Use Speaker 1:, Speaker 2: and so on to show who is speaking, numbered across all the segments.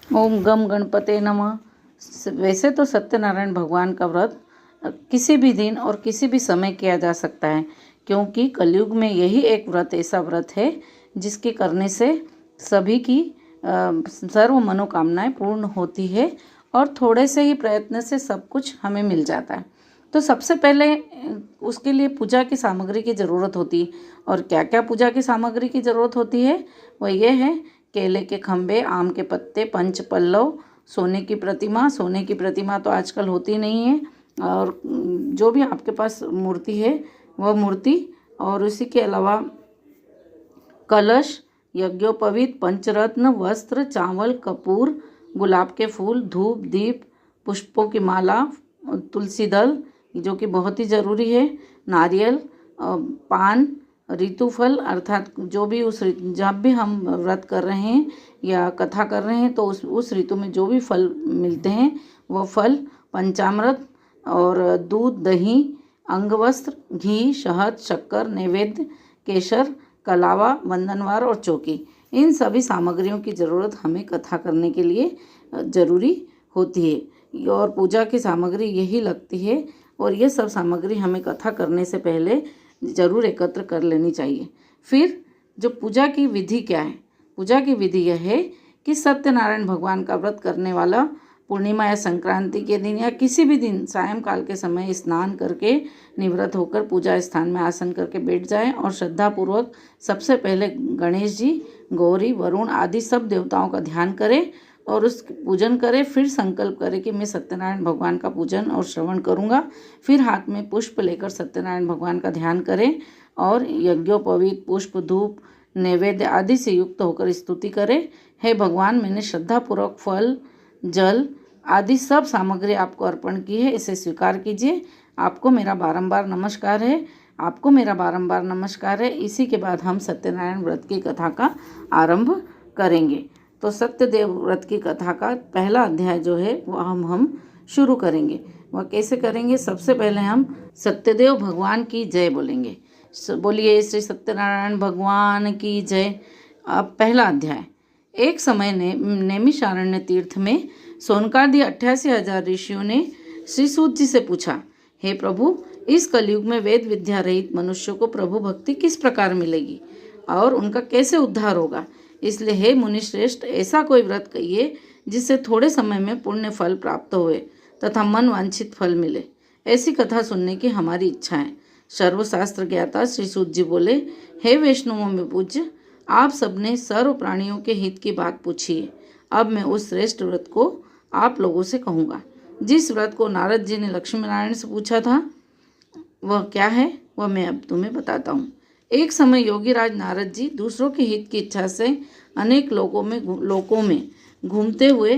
Speaker 1: ओम गम गणपते नमः। वैसे तो सत्यनारायण भगवान का व्रत किसी भी दिन और किसी भी समय किया जा सकता है, क्योंकि कलयुग में यही एक व्रत ऐसा व्रत है जिसके करने से सभी की सर्व मनोकामनाएं पूर्ण होती है और थोड़े से ही प्रयत्न से सब कुछ हमें मिल जाता है। तो सबसे पहले उसके लिए पूजा की सामग्री की ज़रूरत होती है। और क्या क्या पूजा की सामग्री की ज़रूरत होती है वह ये है: केले के खंभे, आम के पत्ते, पंच पल्लव, सोने की प्रतिमा तो आजकल होती नहीं है, और जो भी आपके पास मूर्ति है वह मूर्ति, और उसी के अलावा कलश, यज्ञोपवीत, पंचरत्न, वस्त्र, चावल, कपूर, गुलाब के फूल, धूप, दीप, पुष्पों की माला, तुलसी दल जो कि बहुत ही ज़रूरी है, नारियल, पान, ऋतुफल अर्थात जो भी जब भी हम व्रत कर रहे हैं या कथा कर रहे हैं तो उस ऋतु में जो भी फल मिलते हैं वह फल, पंचामृत और दूध, दही, अंगवस्त्र, घी, शहद, शक्कर, नैवेद्य, केसर, कलावा, वंदनवार और चौकी, इन सभी सामग्रियों की ज़रूरत हमें कथा करने के लिए ज़रूरी होती है और पूजा की सामग्री यही लगती है। और ये सब सामग्री हमें कथा करने से पहले ज़रूर एकत्र कर लेनी चाहिए। फिर जो पूजा की विधि क्या है? पूजा की विधि यह है कि सत्यनारायण भगवान का व्रत करने वाला पूर्णिमा या संक्रांति के दिन या किसी भी दिन सायंकाल के समय स्नान करके निवृत्त होकर पूजा स्थान में आसन करके बैठ जाए और श्रद्धापूर्वक सबसे पहले गणेश जी, गौरी, वरुण आदि सब देवताओं का ध्यान करे और उस पूजन करे। फिर संकल्प करे कि मैं सत्यनारायण भगवान का पूजन और श्रवण करूँगा। फिर हाथ में पुष्प लेकर सत्यनारायण भगवान का ध्यान करें और यज्ञोपवीत, पुष्प, धूप, नैवेद्य आदि से युक्त होकर स्तुति करें: हे भगवान, मैंने श्रद्धापूर्वक फल, जल आदि सब सामग्री आपको अर्पण की है, इसे स्वीकार कीजिए। आपको मेरा बारंबार नमस्कार है, आपको मेरा बारंबार नमस्कार है। इसी के बाद हम सत्यनारायण व्रत की कथा का आरंभ करेंगे। तो सत्यदेव व्रत की कथा का पहला अध्याय जो है वह हम शुरू करेंगे। वह कैसे करेंगे? सबसे पहले हम सत्यदेव भगवान की जय बोलेंगे। बोलिए श्री सत्यनारायण भगवान की जय। अब पहला अध्याय। एक समय नैमिषारण्य तीर्थ में सोनकादि 88,000 ऋषियों ने श्री सूत जी से पूछा: हे प्रभु, इस कलयुग में वेद विद्या रहित मनुष्यों को प्रभु भक्ति किस प्रकार मिलेगी और उनका कैसे उद्धार होगा? इसलिए हे मुनिश्रेष्ठ, ऐसा कोई व्रत कहिए जिससे थोड़े समय में पुण्य फल प्राप्त हुए तथा मन वांछित फल मिले। ऐसी कथा सुनने की हमारी इच्छा है। सर्वशास्त्र ज्ञाता श्री सूत जी बोले: हे वैष्णवों में पूज्य, आप सबने सर्व प्राणियों के हित की बात पूछी है। अब मैं उस श्रेष्ठ व्रत को आप लोगों से कहूँगा। जिस व्रत को नारद जी ने लक्ष्मी नारायण से पूछा था वह क्या है वह मैं अब तुम्हें बताता हूँ। एक समय योगीराज नारद जी दूसरों के हित की इच्छा से अनेक लोकों में घूमते हुए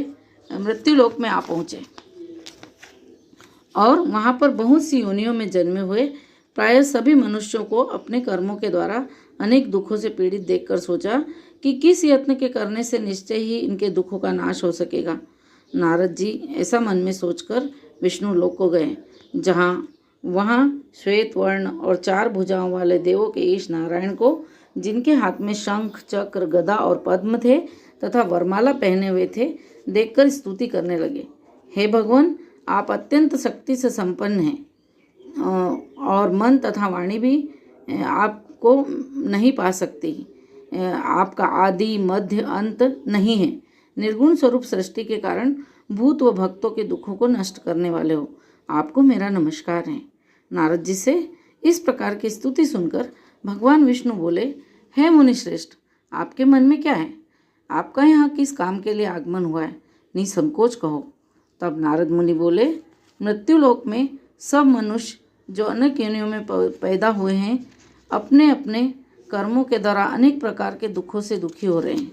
Speaker 1: मृत्युलोक में आ पहुँचे और वहाँ पर बहुत सी योनियों में जन्मे हुए प्रायः सभी मनुष्यों को अपने कर्मों के द्वारा अनेक दुखों से पीड़ित देखकर सोचा कि किस यत्न के करने से निश्चय ही इनके दुखों का नाश हो सकेगा। नारद जी ऐसा मन में सोचकर विष्णु लोक को गए, वहाँ श्वेत वर्ण और 4 भुजाओं वाले देवों के ईश नारायण को, जिनके हाथ में शंख, चक्र, गदा और पद्म थे तथा वरमाला पहने हुए थे, देखकर स्तुति करने लगे। हे भगवान, आप अत्यंत शक्ति से संपन्न हैं और मन तथा वाणी भी आपको नहीं पा सकती। आपका आदि मध्य अंत नहीं है। निर्गुण स्वरूप सृष्टि के कारण भूत व भक्तों के दुखों को नष्ट करने वाले हो। आपको मेरा नमस्कार है। नारद जी से इस प्रकार की स्तुति सुनकर भगवान विष्णु बोले: हे मुनिश्रेष्ठ, आपके मन में क्या है? आपका यहाँ किस काम के लिए आगमन हुआ है? निसंकोच कहो। तब नारद मुनि बोले: मृत्युलोक में सब मनुष्य जो अनेक योनियों में पैदा हुए हैं, अपने अपने कर्मों के द्वारा अनेक प्रकार के दुखों से दुखी हो रहे हैं।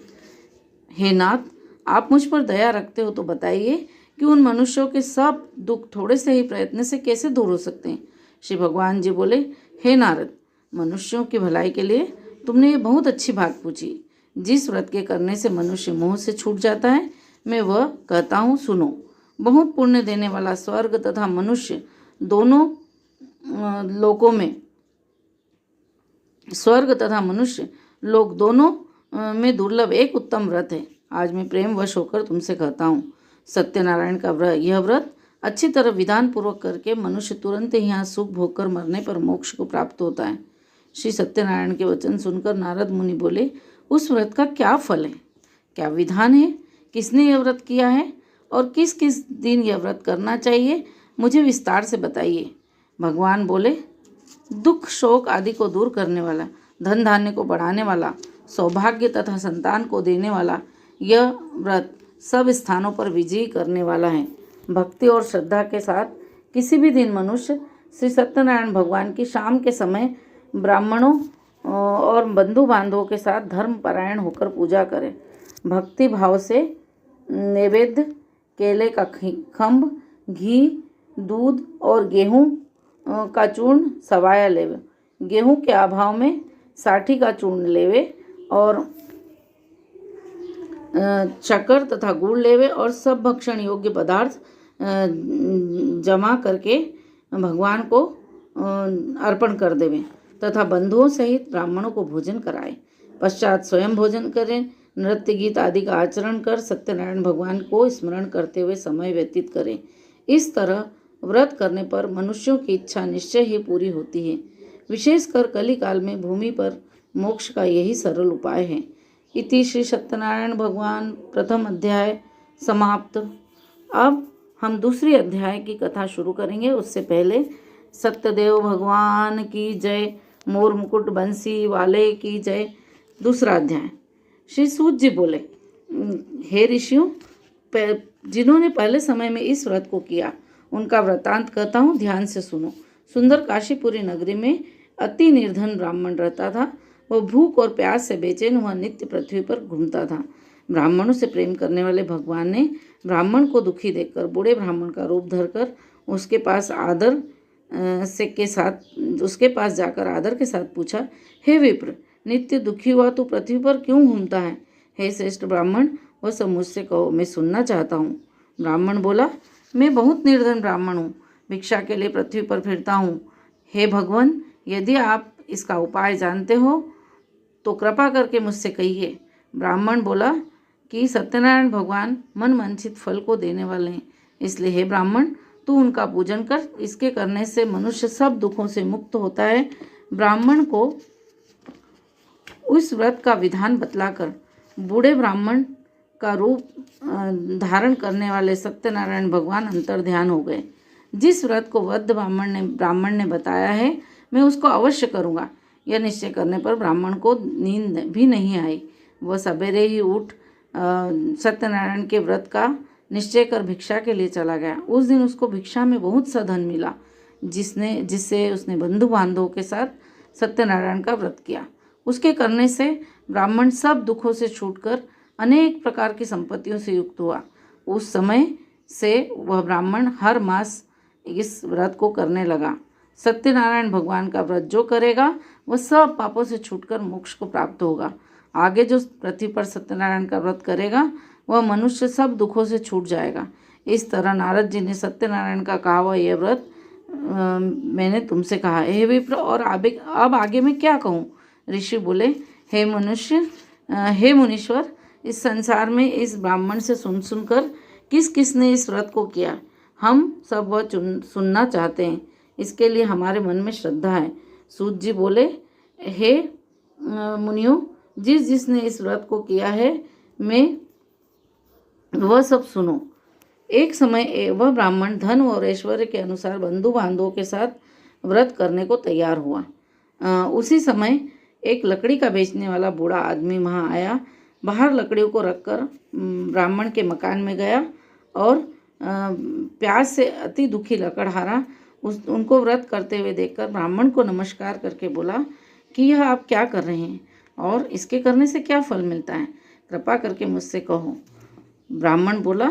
Speaker 1: हे नाथ, आप मुझ पर दया रखते हो तो बताइए कि उन मनुष्यों के सब दुख थोड़े से ही प्रयत्न से कैसे दूर हो सकते हैं। श्री भगवान जी बोले: हे नारद, मनुष्यों की भलाई के लिए तुमने ये बहुत अच्छी बात पूछी। जिस व्रत के करने से मनुष्य मोह से छूट जाता है, मैं वह कहता हूँ, सुनो। बहुत पुण्य देने वाला स्वर्ग तथा मनुष्य दोनों लोकों में स्वर्ग तथा मनुष्य लोक दोनों में दुर्लभ एक उत्तम व्रत है। आज मैं प्रेमवश होकर तुमसे कहता हूँ, सत्यनारायण का यह व्रत अच्छी तरह विधान पूर्वक करके मनुष्य तुरंत ही यहाँ सुख भोग कर मरने पर मोक्ष को प्राप्त होता है। श्री सत्यनारायण के वचन सुनकर नारद मुनि बोले, उस व्रत का क्या फल है, क्या विधान है, किसने यह व्रत किया है और किस किस दिन यह व्रत करना चाहिए, मुझे विस्तार से बताइए। भगवान बोले, दुख शोक आदि को दूर करने वाला, धन धान्य को बढ़ाने वाला, सौभाग्य तथा संतान को देने वाला यह व्रत सब स्थानों पर विजयी करने वाला है। भक्ति और श्रद्धा के साथ किसी भी दिन मनुष्य श्री सत्यनारायण भगवान की शाम के समय ब्राह्मणों और बंधु बांधवों के साथ धर्म परायण होकर पूजा करें। भक्ति भाव से नैवेद्य केले का खम्भ, घी, दूध और गेहूँ का चूर्ण सवाया लेवे। गेहूँ के अभाव में साठी का चूर्ण लेवे और शक्कर तथा गुड़ लेवे और सब भक्षण योग्य पदार्थ जमा करके भगवान को अर्पण कर देवे तथा बंधुओं सहित ब्राह्मणों को भोजन कराए। पश्चात स्वयं भोजन करें, नृत्य गीत आदि का आचरण कर सत्यनारायण भगवान को स्मरण करते हुए समय व्यतीत करें। इस तरह व्रत करने पर मनुष्यों की इच्छा निश्चय ही पूरी होती है। विशेषकर कली काल में भूमि पर मोक्ष का यही सरल उपाय है। इति श्री सत्यनारायण भगवान प्रथम अध्याय समाप्त। अब हम दूसरी अध्याय की कथा शुरू करेंगे। उससे पहले सत्यदेव भगवान की जय, मोर मुकुट बंसी वाले की जय। दूसरा अध्याय। श्री सूत जी बोले, हे ऋषियों, जिन्होंने पहले समय में इस व्रत को किया उनका वृतांत कहता हूँ, ध्यान से सुनो। सुंदर काशीपुरी नगरी में अति निर्धन ब्राह्मण रहता था। वह भूख और प्यास से बेचैन हुआ नित्य पृथ्वी पर घूमता था। ब्राह्मणों से प्रेम करने वाले भगवान ने ब्राह्मण को दुखी देखकर बूढ़े ब्राह्मण का रूप धरकर उसके पास जाकर आदर के साथ पूछा, हे विप्र, नित्य दुखी हुआ तू पृथ्वी पर क्यों घूमता है? हे श्रेष्ठ ब्राह्मण, वह सब मुझसे कहो, मैं सुनना चाहता हूँ। ब्राह्मण बोला, मैं बहुत निर्धन ब्राह्मण हूँ, भिक्षा के लिए पृथ्वी पर फिरता हूँ। हे भगवान, यदि आप इसका उपाय जानते हो तो कृपा करके मुझसे कहिए। ब्राह्मण बोला कि सत्यनारायण भगवान मन वांछित फल को देने वाले हैं, इसलिए हे ब्राह्मण, तू उनका पूजन कर। इसके करने से मनुष्य सब दुखों से मुक्त होता है। ब्राह्मण को उस व्रत का विधान बतलाकर बूढ़े ब्राह्मण का रूप धारण करने वाले सत्यनारायण भगवान अंतर्ध्यान हो गए। जिस व्रत को वृद्ध ब्राह्मण ने बताया है, मैं उसको अवश्य करूँगा। यह निश्चय करने पर ब्राह्मण को नींद भी नहीं आई। वह सवेरे ही उठ सत्यनारायण के व्रत का निश्चय कर भिक्षा के लिए चला गया। उस दिन उसको भिक्षा में बहुत सा धन मिला, जिससे उसने बंधु बांधवों के साथ सत्यनारायण का व्रत किया। उसके करने से ब्राह्मण सब दुखों से छूटकर अनेक प्रकार की संपत्तियों से युक्त हुआ। उस समय से वह ब्राह्मण हर मास इस व्रत को करने लगा। सत्यनारायण भगवान का व्रत जो करेगा वह सब पापों से छूटकर मोक्ष को प्राप्त होगा। आगे जो पृथ्वी पर सत्यनारायण का व्रत करेगा वह मनुष्य सब दुखों से छूट जाएगा। इस तरह नारद जी ने सत्यनारायण का कहा हुआ यह व्रत मैंने तुमसे कहा। हे विप्र, और अब आगे मैं क्या कहूँ? ऋषि बोले, हे मुनीश्वर, इस संसार में इस ब्राह्मण से सुनकर किसने इस व्रत को किया, हम सब वह सुनना चाहते हैं। इसके लिए हमारे मन में श्रद्धा है। सूत जी बोले, हे मुनियों, जिसने इस व्रत को किया है मैं वह सब सुनो। एक समय वह ब्राह्मण धन और ऐश्वर्य के अनुसार बंधु बांधवों के साथ व्रत करने को तैयार हुआ। उसी समय एक लकड़ी का बेचने वाला बूढ़ा आदमी वहाँ आया। बाहर लकड़ियों को रखकर ब्राह्मण के मकान में गया और प्यास से अति दुखी लकड़हारा उनको व्रत करते हुए देखकर ब्राह्मण को नमस्कार करके बोला कि यह आप क्या कर रहे हैं और इसके करने से क्या फल मिलता है, कृपा करके मुझसे कहो। ब्राह्मण बोला,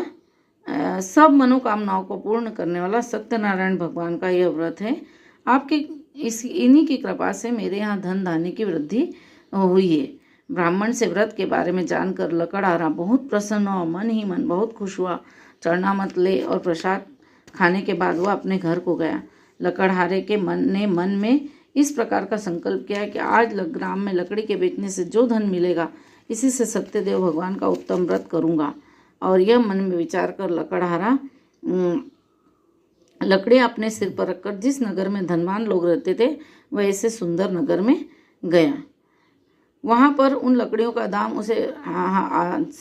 Speaker 1: सब मनोकामनाओं को पूर्ण करने वाला सत्यनारायण भगवान का यह व्रत है। आपकी इन्हीं की कृपा से मेरे यहाँ धन धान्य की वृद्धि हुई है। ब्राह्मण से व्रत के बारे में जानकर लकड़हारा बहुत प्रसन्न हुआ, मन ही मन बहुत खुश हुआ। चरणामत ले और प्रसाद खाने के बाद वह अपने घर को गया। लकड़हारे के मन में इस प्रकार का संकल्प किया कि आज ग्राम में लकड़ी के बेचने से जो धन मिलेगा इसी से सत्यदेव भगवान का उत्तम व्रत करूँगा। और यह मन में विचार कर लकड़हारा लकड़ियाँ अपने सिर पर रखकर जिस नगर में धनवान लोग रहते थे वह ऐसे सुंदर नगर में गया। वहाँ पर उन लकड़ियों का दाम उसे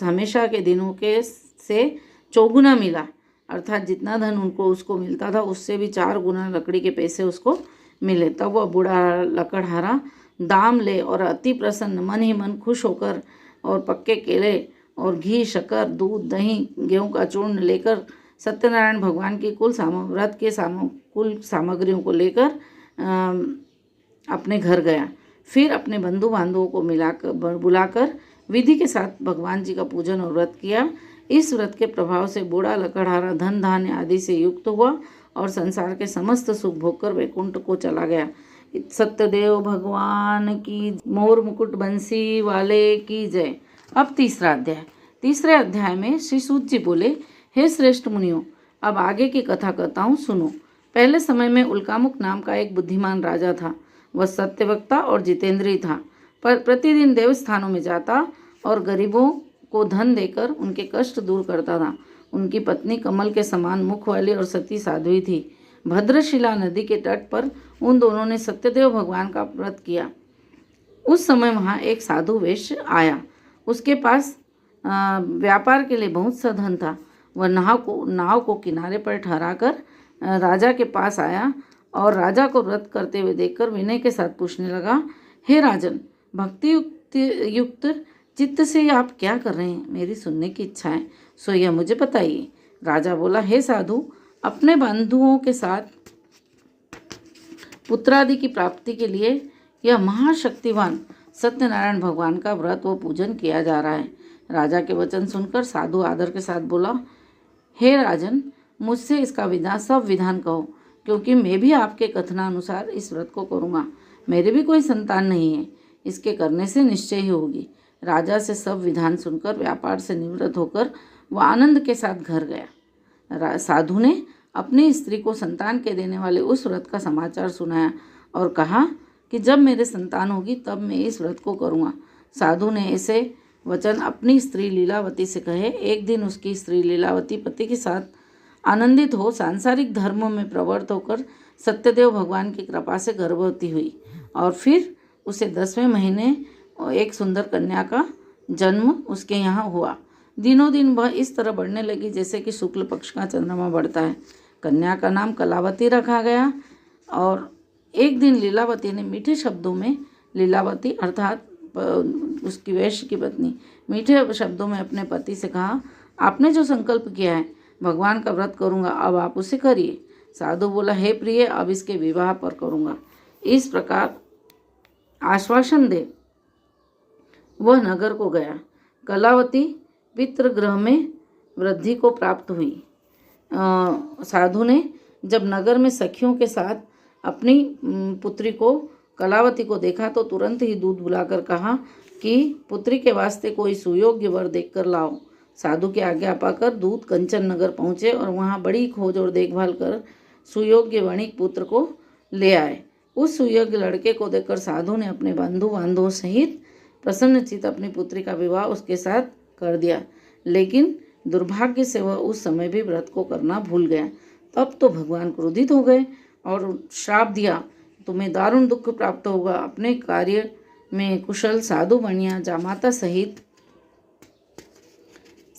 Speaker 1: हमेशा के दिनों के से चौगुना मिला, अर्थात जितना धन उसको मिलता था उससे भी 4 गुना लकड़ी के पैसे उसको मिले। तब वह बूढ़ा लकड़हारा दाम ले और अति प्रसन्न मन ही मन खुश होकर और पक्के केले और घी, शक्कर, दूध, दही, गेहूं का चूर्ण लेकर सत्यनारायण भगवान की व्रत के कुल सामग्रियों को लेकर अपने घर गया। फिर अपने बंधु बांधवों को बुलाकर विधि के साथ भगवान जी का पूजन और व्रत किया। इस व्रत के प्रभाव से बूढ़ा लकड़हारा धन धान्य आदि से युक्त हुआ और संसार के समस्त सुख भोगकर वैकुंठ को चला गया। सत्यदेव भगवान की, मोर मुकुट बंसी वाले की जय। अब तीसरे अध्याय में श्री सूत जी बोले, हे श्रेष्ठ मुनियों, अब आगे की कथा कहता हूँ, सुनो। पहले समय में उल्कामुक नाम का एक बुद्धिमान राजा था। वह सत्यवक्ता और जितेंद्रिय था, पर प्रतिदिन देवस्थानों में जाता और गरीबों को धन देकर उनके कष्ट दूर करता था। उनकी पत्नी कमल के समान मुख वाली और सती साध्वी थी। भद्रशिला नदी के तट पर उन दोनों ने सत्यदेव भगवान का व्रत किया। उस समय वहाँ एक साधु वैश्य आया। उसके पास व्यापार के लिए बहुत सा धन था। वह नाव को किनारे पर ठहराकर राजा के पास आया और राजा को व्रत करते हुए देखकर विनय के साथ पूछने लगा, हे राजन, भक्ति युक्त चित्त से आप क्या कर रहे हैं? मेरी सुनने की इच्छा है, सो यह मुझे बताइए। राजा बोला, हे साधु, अपने बंधुओं के साथ पुत्रादि की प्राप्ति के लिए यह महाशक्तिवान सत्यनारायण भगवान का व्रत व पूजन किया जा रहा है। राजा के वचन सुनकर साधु आदर के साथ बोला, हे राजन, मुझसे इसका सब विधान कहो, क्योंकि मैं भी आपके कथनानुसार इस व्रत को करूँगा। मेरे भी कोई संतान नहीं है, इसके करने से निश्चय ही होगी। राजा से सब विधान सुनकर व्यापार से निवृत्त होकर वह आनंद के साथ घर गया। साधु ने अपनी स्त्री को संतान के देने वाले उस व्रत का समाचार सुनाया और कहा कि जब मेरे संतान होगी तब मैं इस व्रत को करूँगा। साधु ने ऐसे वचन अपनी स्त्री लीलावती से कहे। एक दिन उसकी स्त्री लीलावती पति के साथ आनंदित हो सांसारिक धर्मों में प्रवृत्त होकर सत्यदेव भगवान की कृपा से गर्भवती हुई और फिर उसे 10वें महीने एक सुंदर कन्या का जन्म उसके यहाँ हुआ। दिनों दिन वह इस तरह बढ़ने लगी जैसे कि शुक्ल पक्ष का चंद्रमा बढ़ता है। कन्या का नाम कलावती रखा गया और एक दिन लीलावती ने मीठे शब्दों में, लीलावती अर्थात उसकी वैश्य की पत्नी, मीठे शब्दों में अपने पति से कहा, आपने जो संकल्प किया है भगवान का व्रत करूँगा, अब आप उसे करिए। साधु बोला, हे प्रिय, अब इसके विवाह पर करूँगा। इस प्रकार आश्वासन दे वह नगर को गया। कलावती पितृगृह में वृद्धि को प्राप्त हुई। साधु ने जब नगर में सखियों के साथ अपनी पुत्री को कलावती को देखा तो तुरंत ही दूध बुलाकर कहा कि पुत्री के वास्ते कोई सुयोग्य वर देखकर लाओ। साधु की आज्ञा पाकर दूत कंचन नगर पहुँचे और वहाँ बड़ी खोज और देखभाल कर सुयोग्य वणिक पुत्र को ले आए। उस सुयोग्य लड़के को देखकर साधु ने अपने बंधु बांधवों सहित प्रसन्नचित अपनी पुत्री का विवाह उसके साथ कर दिया। लेकिन दुर्भाग्य से वह उस समय भी व्रत को करना भूल गया। तब तो भगवान क्रोधित हो गए और श्राप दिया, तुम्हें दारुण दुख प्राप्त होगा। अपने कार्य में कुशल साधु बनिया जामाता सहित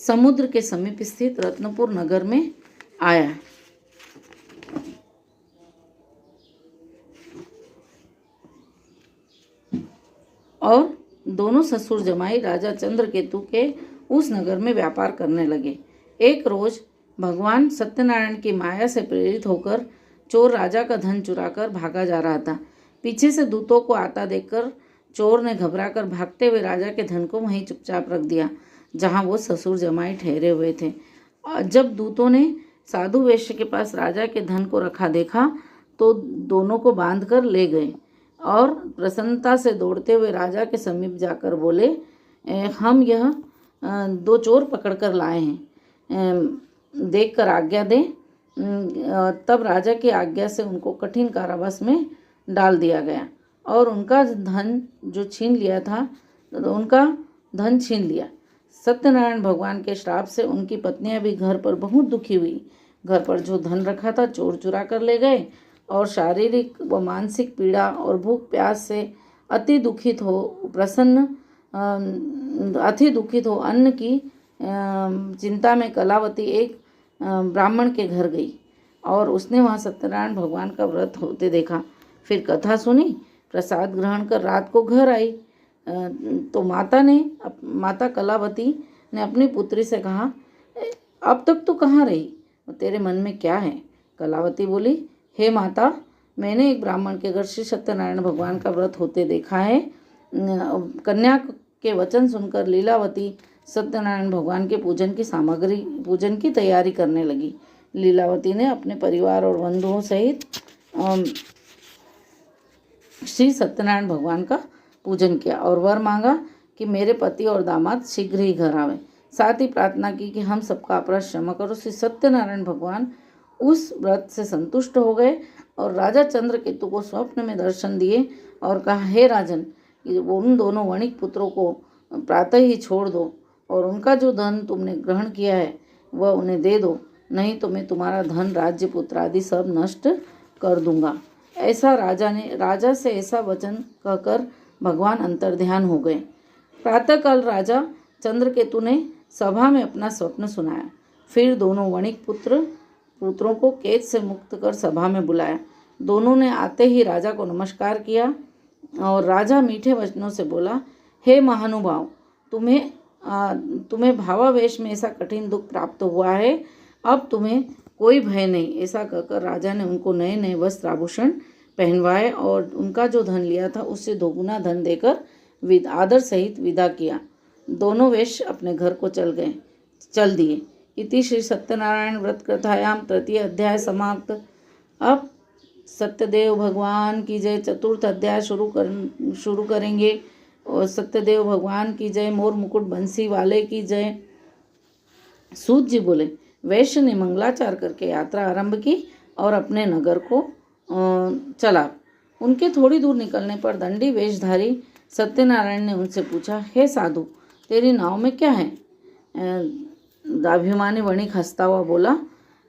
Speaker 1: समुद्र के समीप स्थित रत्नपुर नगर में आया। और दोनों ससुर जमाई राजा चंद्रकेतु के उस नगर में व्यापार करने लगे। एक रोज भगवान सत्यनारायण की माया से प्रेरित होकर चोर राजा का धन चुराकर भागा जा रहा था। पीछे से दूतों को आता देखकर चोर ने घबराकर भागते हुए राजा के धन को वहीं चुपचाप रख दिया जहां वो ससुर जमाई ठहरे हुए थे। जब दूतों ने साधु वैश्य के पास राजा के धन को रखा देखा तो दोनों को बांधकर ले गए और प्रसन्नता से दौड़ते हुए राजा के समीप जाकर बोले, हम यह 2 चोर पकड़कर लाए हैं, देखकर आज्ञा दें। तब राजा की आज्ञा से उनको कठिन कारावास में डाल दिया गया और उनका धन जो छीन लिया था उनका धन छीन लिया। सत्यनारायण भगवान के श्राप से उनकी पत्नियां भी घर पर बहुत दुखी हुई। घर पर जो धन रखा था चोर चुरा कर ले गए और शारीरिक व मानसिक पीड़ा और भूख प्यास से अति दुखित हो अन्न की चिंता में कलावती एक ब्राह्मण के घर गई और उसने वहाँ सत्यनारायण भगवान का व्रत होते देखा। फिर कथा सुनी, प्रसाद ग्रहण कर रात को घर आई तो माता कलावती ने अपनी पुत्री से कहा, अब तक तो कहाँ रही, तेरे मन में क्या है? कलावती बोली, हे माता, मैंने एक ब्राह्मण के घर श्री सत्यनारायण भगवान का व्रत होते देखा है। कन्या के वचन सुनकर लीलावती सत्यनारायण भगवान के पूजन की तैयारी करने लगी। लीलावती ने अपने परिवार और बंधुओं सहित श्री सत्यनारायण भगवान का पूजन किया और वर मांगा कि मेरे पति और दामाद शीघ्र ही घर आवे। साथ ही प्रार्थना की कि हम सबका अपराध क्षमा करो। श्री सत्यनारायण भगवान उस व्रत से संतुष्ट हो गए और राजा चंद्रकेतु को स्वप्न में दर्शन दिए और कहा, हे राजन, उन दोनों वणिक पुत्रों को प्रातः ही छोड़ दो और उनका जो धन तुमने ग्रहण किया है वह उन्हें दे दो, नहीं तो मैं तुम्हारा धन, राज्य, पुत्र आदि सब नष्ट कर दूंगा। ऐसा राजा से ऐसा वचन कहकर भगवान अंतर्ध्यान हो गए। प्रातःकाल राजा चंद्रकेतु ने सभा में अपना स्वप्न सुनाया। फिर दोनों वणिक पुत्रों को कैद से मुक्त कर सभा में बुलाया। दोनों ने आते ही राजा को नमस्कार किया और राजा मीठे वचनों से बोला, हे महानुभाव, तुम्हें भावावेश में ऐसा कठिन दुख प्राप्त हुआ है, अब तुम्हें कोई भय नहीं। ऐसा कहकर राजा ने उनको नए नए वस्त्र आभूषण पहनवाए और उनका जो धन लिया था उससे दोगुना धन देकर आदर सहित विदा किया। दोनों वेश्य अपने घर को चल दिए। इति श्री सत्यनारायण व्रत कथायाम तृतीय अध्याय समाप्त। अब सत्यदेव भगवान की जय। चतुर्थ अध्याय शुरू करेंगे। और सत्यदेव भगवान की जय। मोर मुकुट बंसी वाले की जय। सूत जी बोले, वैश्य ने मंगलाचार करके यात्रा आरंभ की और अपने नगर को चला। उनके थोड़ी दूर निकलने पर दंडी वेशधारी सत्यनारायण ने उनसे पूछा, हे साधु, तेरी नाव में क्या है? अभिमानी वणिक हंसता हुआ बोला,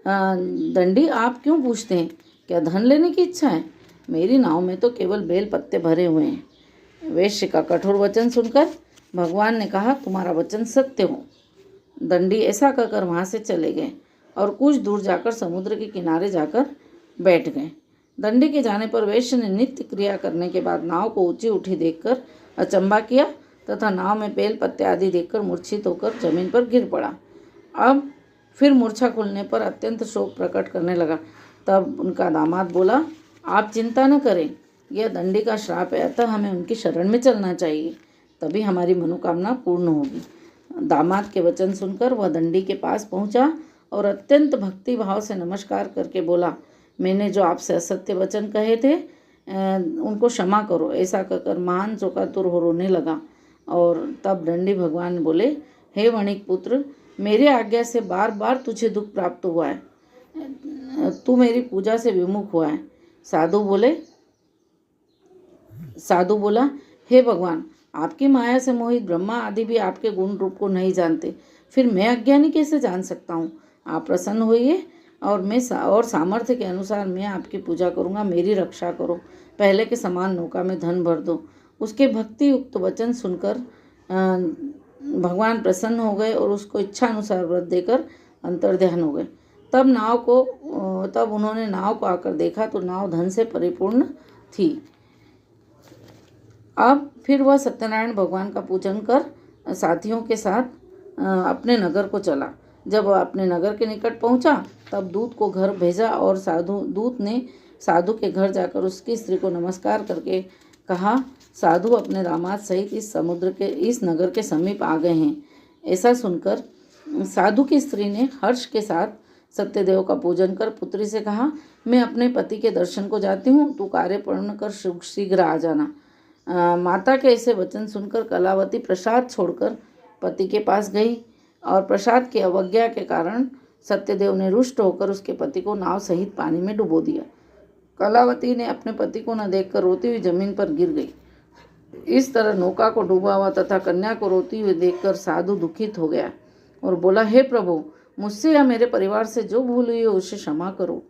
Speaker 1: दंडी, आप क्यों पूछते हैं? क्या धन लेने की इच्छा है? मेरी नाव में तो केवल बेल पत्ते भरे हुए हैं। वैश्य का कठोर वचन सुनकर भगवान ने कहा, तुम्हारा वचन सत्य हो। दंडी ऐसा कहकर वहाँ से चले गए और कुछ दूर जाकर समुद्र के किनारे जाकर बैठ गए। दंडी के जाने पर वैश्य ने नित्य क्रिया करने के बाद नाव को ऊंची उठी देखकर अचंभा किया तथा नाव में बेल पत्ते आदि देखकर मूर्छित होकर जमीन पर गिर पड़ा। अब फिर मूर्छा खुलने पर अत्यंत शोक प्रकट करने लगा। तब उनका दामाद बोला, आप चिंता न करें, यह दंडी का श्राप है, अतः हमें उनकी शरण में चलना चाहिए, तभी हमारी मनोकामना पूर्ण होगी। दामाद के वचन सुनकर वह दंडी के पास पहुंचा और अत्यंत भक्ति भाव से नमस्कार करके बोला, मैंने जो आपसे असत्य वचन कहे थे उनको क्षमा करो। ऐसा कहकर महान शोकातुर हो रोने लगा। और तब दंडी भगवान बोले, हे वणिक पुत्र, मेरी आज्ञा से बार बार तुझे दुख प्राप्त हुआ है, तू मेरी पूजा से विमुख हुआ है। साधु बोला, हे भगवान, आपकी माया से मोहित ब्रह्मा आदि भी आपके गुण रूप को नहीं जानते, फिर मैं अज्ञानी कैसे जान सकता हूँ? आप प्रसन्न होइए और सामर्थ्य के अनुसार मैं आपकी पूजा करूँगा। मेरी रक्षा करो। पहले के समान नौका में धन भर दो। उसके भक्ति युक्त वचन सुनकर भगवान प्रसन्न हो गए और उसको इच्छा अनुसार व्रत देकर अंतर्ध्यान हो गए। तब उन्होंने नाव को आकर देखा तो नाव धन से परिपूर्ण थी। अब फिर वह सत्यनारायण भगवान का पूजन कर साथियों के साथ अपने नगर को चला। जब वह अपने नगर के निकट पहुंचा तब दूत को घर भेजा और दूत ने साधु के घर जाकर उसकी स्त्री को नमस्कार करके कहा, साधु अपने दामाद सहित इस नगर के समीप आ गए हैं। ऐसा सुनकर साधु की स्त्री ने हर्ष के साथ सत्यदेव का पूजन कर पुत्री से कहा, मैं अपने पति के दर्शन को जाती हूँ, तू कार्य पूर्ण कर शीघ्र आ जाना। माता के ऐसे वचन सुनकर कलावती प्रसाद छोड़कर पति के पास गई और प्रसाद की अवज्ञा के कारण सत्यदेव ने रुष्ट होकर उसके पति को नाव सहित पानी में डुबो दिया। कलावती ने अपने पति को न देखकर रोती हुई जमीन पर गिर गई। इस तरह नौका को डूबा हुआ तथा कन्या को रोती हुई देखकर साधु दुखित हो गया और बोला, हे प्रभु, मुझसे या मेरे परिवार से जो भूल हुई हो उसे क्षमा करो।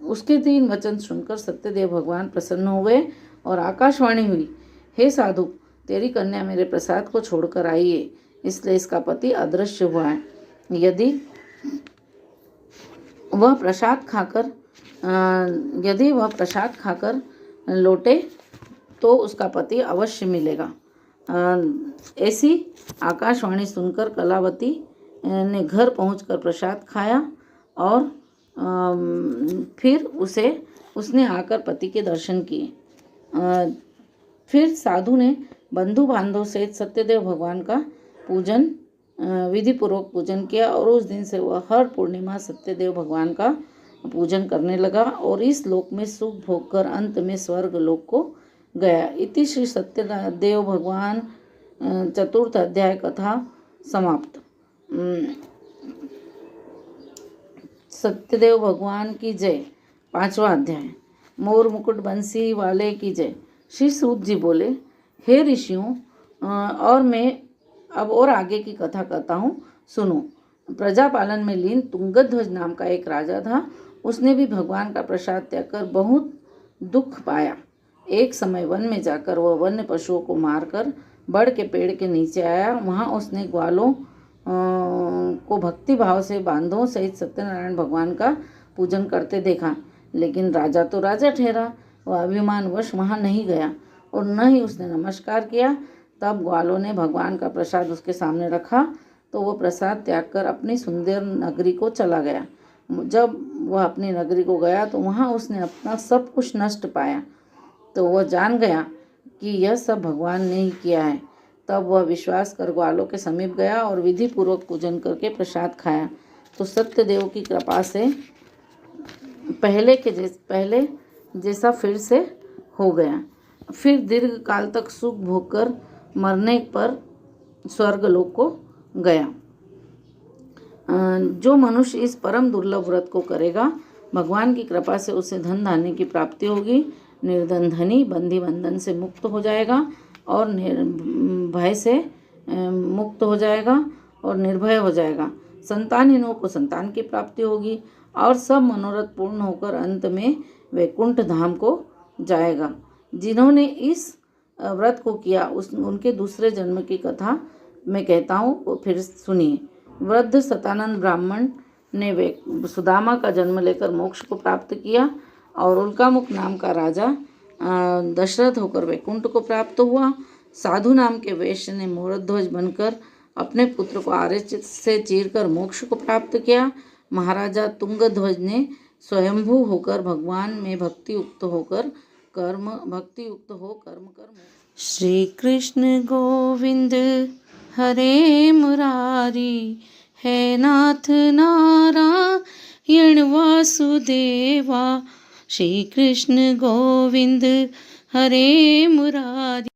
Speaker 1: उसके 3 वचन सुनकर सत्यदेव भगवान प्रसन्न हुए और आकाशवाणी हुई, हे साधु, तेरी कन्या मेरे प्रसाद को छोड़कर आई है, इसलिए इसका पति अदृश्य हुआ है। यदि वह प्रसाद खाकर लौटे तो उसका पति अवश्य मिलेगा। ऐसी आकाशवाणी सुनकर कलावती ने घर पहुंचकर प्रसाद खाया और फिर उसने आकर पति के दर्शन किए। फिर साधु ने बंधु बांधव सहित सत्यदेव भगवान का पूजन विधि पूर्वक पूजन किया और उस दिन से वह हर पूर्णिमा सत्यदेव भगवान का पूजन करने लगा और इस लोक में सुख भोग कर अंत में स्वर्ग लोक को गया। इति श्री सत्यदेव भगवान चतुर्थ अध्याय कथा समाप्त। सत्यदेव भगवान की जय। 5वां अध्याय। मोर मुकुट बंसी वाले की जय। श्री सूत जी बोले, हे ऋषियों, और मैं अब और आगे की कथा कहता हूँ, सुनो। प्रजापालन में लीन तुंगध्वज नाम का एक राजा था। उसने भी भगवान का प्रसाद त्याग कर बहुत दुख पाया। एक समय वन में जाकर वह वन्य पशुओं को मारकर बड़ के पेड़ के नीचे आया। वहाँ उसने ग्वालों को भक्ति भाव से बांधों सहित सत्यनारायण भगवान का पूजन करते देखा। लेकिन राजा तो राजा ठहरा, वह अभिमानवश वहाँ नहीं गया और न ही उसने नमस्कार किया। तब ग्वालों ने भगवान का प्रसाद उसके सामने रखा तो वह प्रसाद त्याग कर अपनी सुंदर नगरी को चला गया। जब वह अपनी नगरी को गया तो वहाँ उसने अपना सब कुछ नष्ट पाया, तो वह जान गया कि यह सब भगवान ने ही किया है। तब वह विश्वास कर ग्वालों के समीप गया और विधि पूर्वक पूजन करके प्रसाद खाया तो सत्यदेव की कृपा से पहले जैसा फिर से हो गया। फिर दीर्घ काल तक सुख भोग कर मरने पर स्वर्गलोक को गया। जो मनुष्य इस परम दुर्लभ व्रत को करेगा, भगवान की कृपा से उसे धन धान्य की प्राप्ति होगी। निर्धन धनी बंधी बंधन से मुक्त हो जाएगा और भय से मुक्त हो जाएगा और निर्भय हो जाएगा। संतानहीनों को संतान की प्राप्ति होगी और सब मनोरथ पूर्ण होकर अंत में वैकुंठ धाम को जाएगा। जिन्होंने इस व्रत को किया उनके दूसरे जन्म की कथा मैं कहता हूँ, वो फिर सुनिए। वृद्ध सतानंद ब्राह्मण ने सुदामा का जन्म लेकर मोक्ष को प्राप्त किया और उल्कामुख नाम का राजा दशरथ होकर वैकुंठ को प्राप्त हुआ। साधु नाम के वैश्य ने मोरध्वज बनकर अपने पुत्र को आर्य से चीरकर मोक्ष को प्राप्त किया। महाराजा तुंगध्वज ने स्वयंभू होकर भगवान में भक्ति युक्त हो कर्म कर। श्री कृष्ण गोविंद हरे मुरारी, है नाथ नारायण वासुदेवा। श्री कृष्ण गोविंद हरे मुरारी।